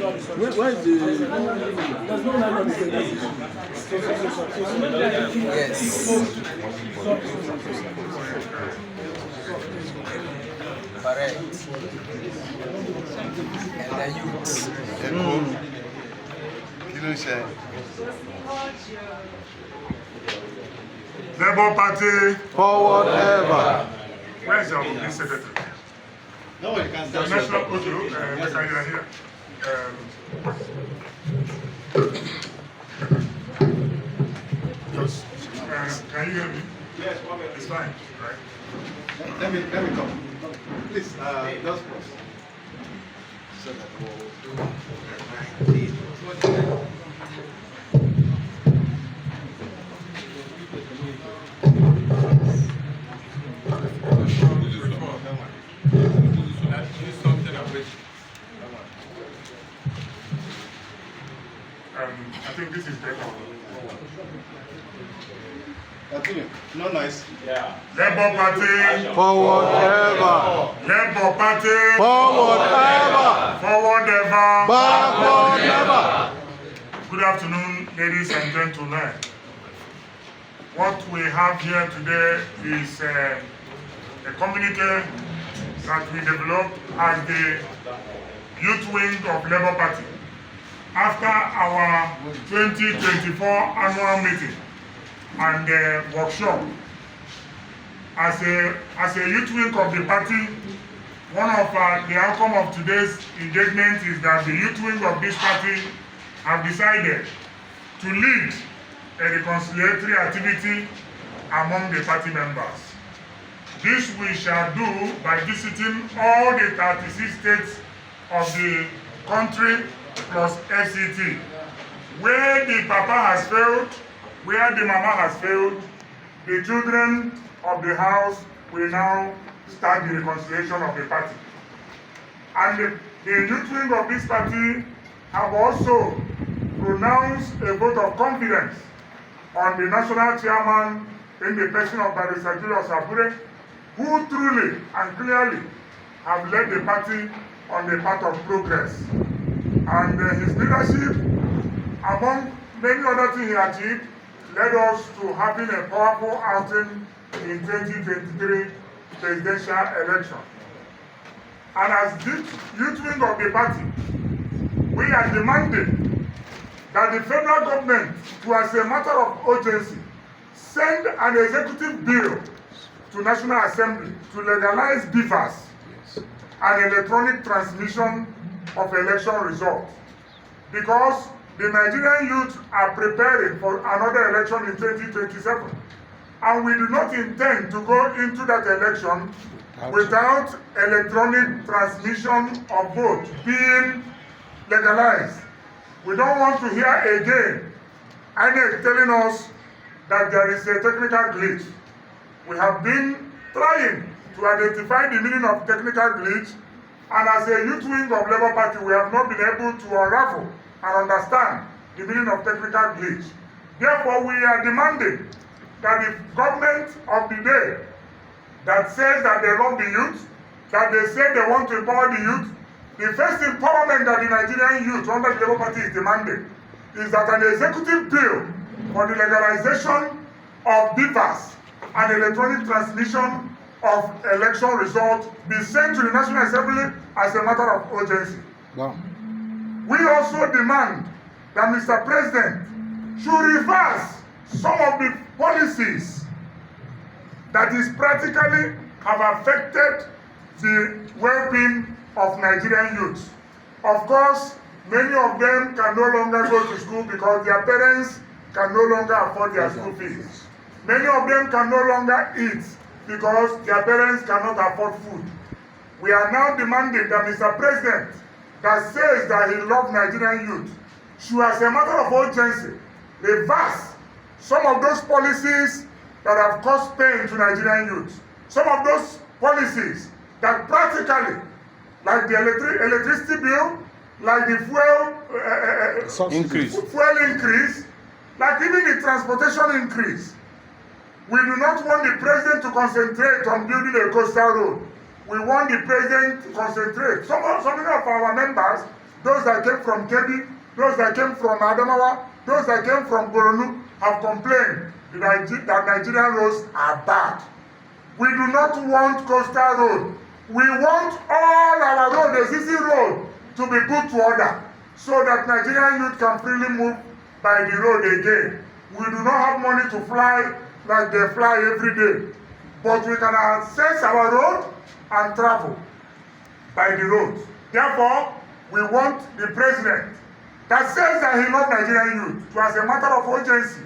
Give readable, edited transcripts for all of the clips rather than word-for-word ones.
Where is the... There's no line on the Yes. Correct. And the youth. Labour Party. Forward ever. Where is your secretary? No, you can The national audio, Mr. you are here. Just, can you hear me? Yes, 1 minute. It's fine, right? Let me come. Please, just pause. So that I think this is better. continue. No noise. Yeah. Labour Party. Forward ever. Labour Party. Forward ever. Forward ever. Backward never. Good afternoon, ladies and gentlemen. What we have here today is a communique that we developed as the youth wing of Labour Party after our 2024 annual meeting and workshop. As a youth wing of the party, one of the outcome of today's engagement is that the youth wing of this party have decided to lead a reconciliatory activity among the party members. This we shall do by visiting all the 36 states of the country plus FCT. Where the papa has failed, where the mama has failed, the children of the house will now start the reconciliation of the party. And the youth wing of this party have also pronounced a vote of confidence on the national chairman in the person of Barrister Julius Abure, who truly and clearly have led the party on the path of progress. And his leadership, among many other things he achieved, led us to having a powerful outing in 2023 presidential election. And as the youth wing of the party, we are demanding that the federal government, to as a matter of urgency, send an executive bill to National Assembly to legalize BVAS and electronic transmission of election results. Because the Nigerian youth are preparing for another election in 2027. And we do not intend to go into that election without electronic transmission of vote being legalized. We don't want to hear again INEC telling us that there is a technical glitch. We have been trying to identify the meaning of technical glitch, and as a youth wing of Labour Party, we have not been able to unravel and understand the meaning of technical glitch. Therefore, we are demanding that the government of the day that says that they love the youth, that they say they want to empower the youth, the first empowerment that the Nigerian youth under the Labour Party is demanding is that an executive bill for the legalization of BVAS and electronic transmission of election results be sent to the National Assembly as a matter of urgency. Wow. We also demand that Mr. President should reverse some of the policies that is practically have affected the well-being of Nigerian youth. Of course, many of them can no longer go to school because their parents can no longer afford their school fees. Many of them can no longer eat because their parents cannot afford food. We are now demanding that Mr. President, that says that he loves Nigerian youth, should, as a matter of urgency, reverse some of those policies that have caused pain to Nigerian youth. Some of those policies that practically, like the electricity bill, like the fuel increase, like even the transportation increase. We do not want the president to concentrate on building a coastal road. We want the president to concentrate. Some of our members those that came from Kebbi, those that came from Adamawa, those that came from Borno have complained that Nigerian roads are bad. We do not want coastal road. We want all our road, existing road, to be put to order so that Nigerian youth can freely move by the road again. We do not have money to fly like they fly every day, but we can access our road and travel by the road. Therefore, we want the president that says that he loves Nigerian youth to, as a matter of urgency,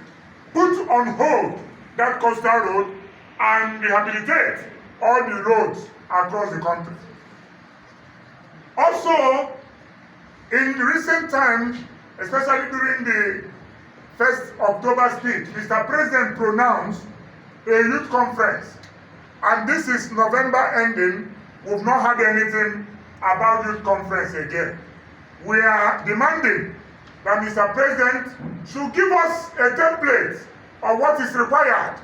put on hold that coastal road and rehabilitate all the roads across the country. Also, in recent times, especially during the 1st October speech, Mr. President pronounced a youth conference, and this is November ending. We've not had anything about youth conference again. We are demanding that Mr. President should give us a template of what is required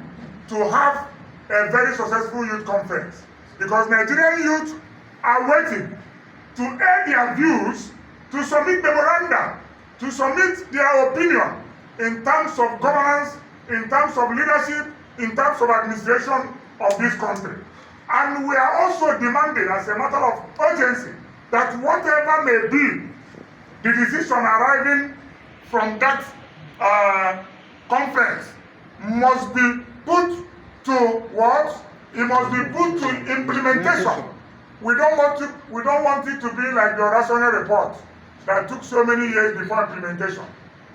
to have a very successful youth conference, because Nigerian youth are waiting to air their views, to submit memoranda, to submit their opinion in terms of governance, in terms of leadership, in terms of administration of this country. And we are also demanding, as a matter of urgency, that whatever may be the decision arriving from that conference must be put to what? It must be put to implementation. We don't want it to be like the Orational report that took so many years before implementation.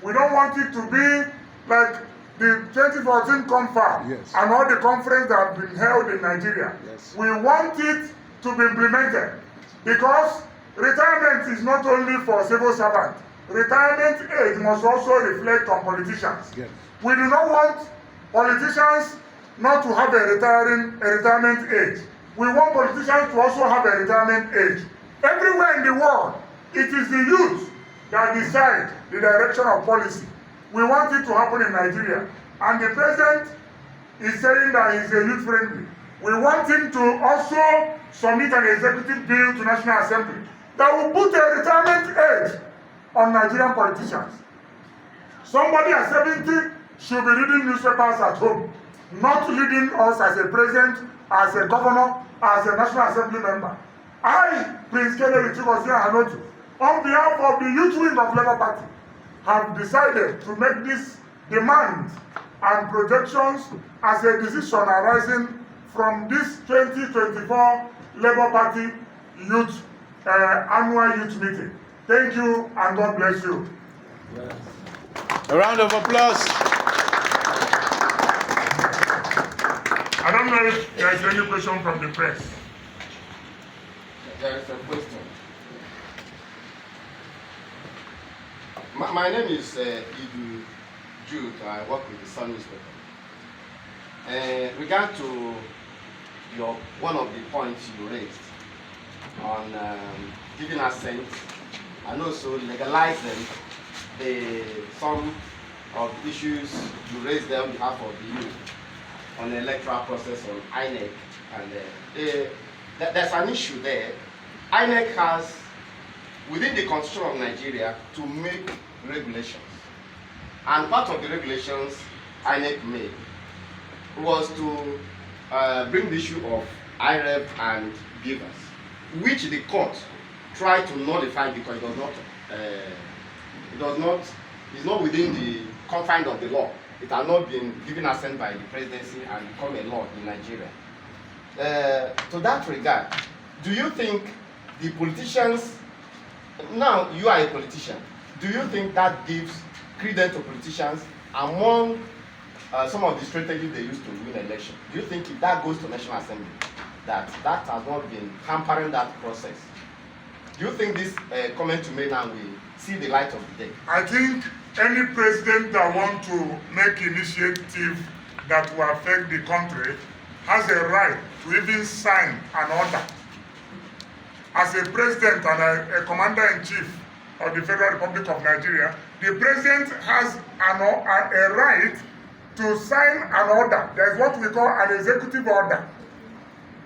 We don't want it to be like the 2014 confab, yes, and all the conferences that have been held in Nigeria. Yes. We want it to be implemented, because retirement is not only for civil servants. Retirement age must also reflect on politicians. Yes. We do not want politicians not to have a retirement age. We want politicians to also have a retirement age. Everywhere in the world, it is the youth that decide the direction of policy. We want it to happen in Nigeria. And the president is saying that he's a youth friendly. We want him to also submit an executive bill to National Assembly that will put a retirement age on Nigerian politicians. Somebody at 70 should be reading newspapers at home, not leading us as a president, as a governor, as a National Assembly member. I, Prince Kennedy Chigozie Hanotu, on behalf of the youth wing of Labour Party, have decided to make this demand and projections as a decision arising from this 2024 Labour Party youth annual youth meeting. Thank you, and God bless you. A round of applause. I don't know if there is any question from the press. There is a question. My name is Idu Jude. I work with the Sun newspaper. Regard to one of the points you raised on giving assent and also legalizing some of the issues you raised there on behalf of the youth on the electoral process on INEC, and there's an issue there. INEC has, within the Constitution of Nigeria, to make regulations, and part of the regulations INEC made was to bring the issue of IREV and givers, which the court tried to nullify because it's not within the confines of the law. It has not been given assent by the presidency and become a law in Nigeria. To that regard, do you think the politicians, now you are a politician, do you think that gives credence to politicians among some of the strategies they use to win election? Do you think if that goes to National Assembly, that has not been hampering that process? Do you think this comment you made now will see the light of the day? I think any president that wants to make initiative that will affect the country has a right to even sign an order. As a president and a commander-in-chief of the Federal Republic of Nigeria, the president has a right to sign an order. There's what we call an executive order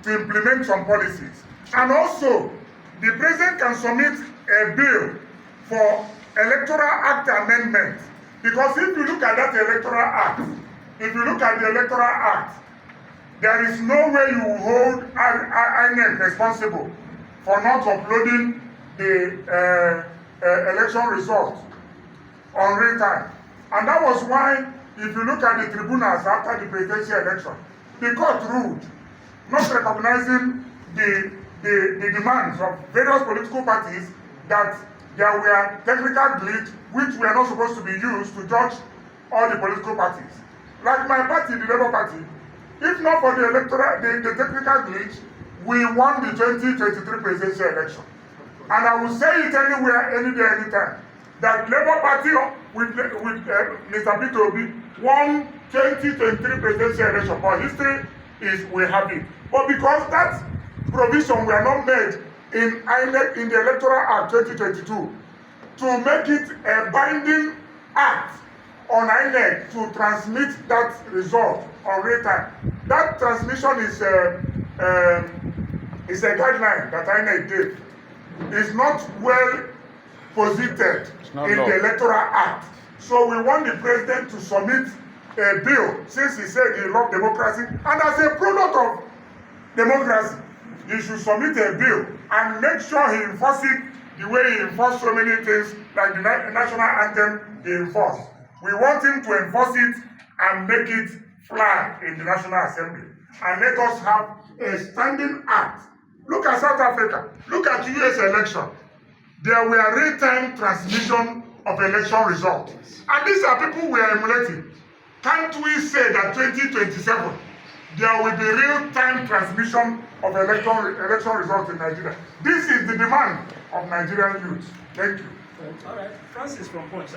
to implement some policies. And also, the president can submit a bill for Electoral Act amendment. Because if you look at that Electoral Act, there is no way you will hold INEC responsible for not uploading the election result on real time. And that was why, if you look at the tribunals after the presidential election, the court ruled, not recognizing the demands of various political parties, that there were technical glitch which were not supposed to be used to judge all the political parties. Like my party, the Labour Party, if not for the technical glitch, we won the 2023 presidential election. And I will say it anywhere, any day, anytime, that Labour Party with Mr. Peter Obi won 2023 presidential election. For history is we have it. But because that provision were not made in INEC, in the Electoral Act 2022, to make it a binding act on INEC to transmit that result on real time. That transmission is a guideline that INEC gave. It's not well posited in the Electoral Act. So we want the president to submit a bill, since he said he loved democracy, and as a product of democracy, he should submit a bill and make sure he enforces it the way he enforced so many things, like the national anthem he enforced. We want him to enforce it and make it fly in the National Assembly. And let us have a standing act. Look at South Africa. Look at US election. There were real-time transmission of election results. And these are people we are emulating. Can't we say that 2027, there will be real-time transmission of election results in Nigeria? This is the demand of Nigerian youth. Thank you. All right. Francis from Punch.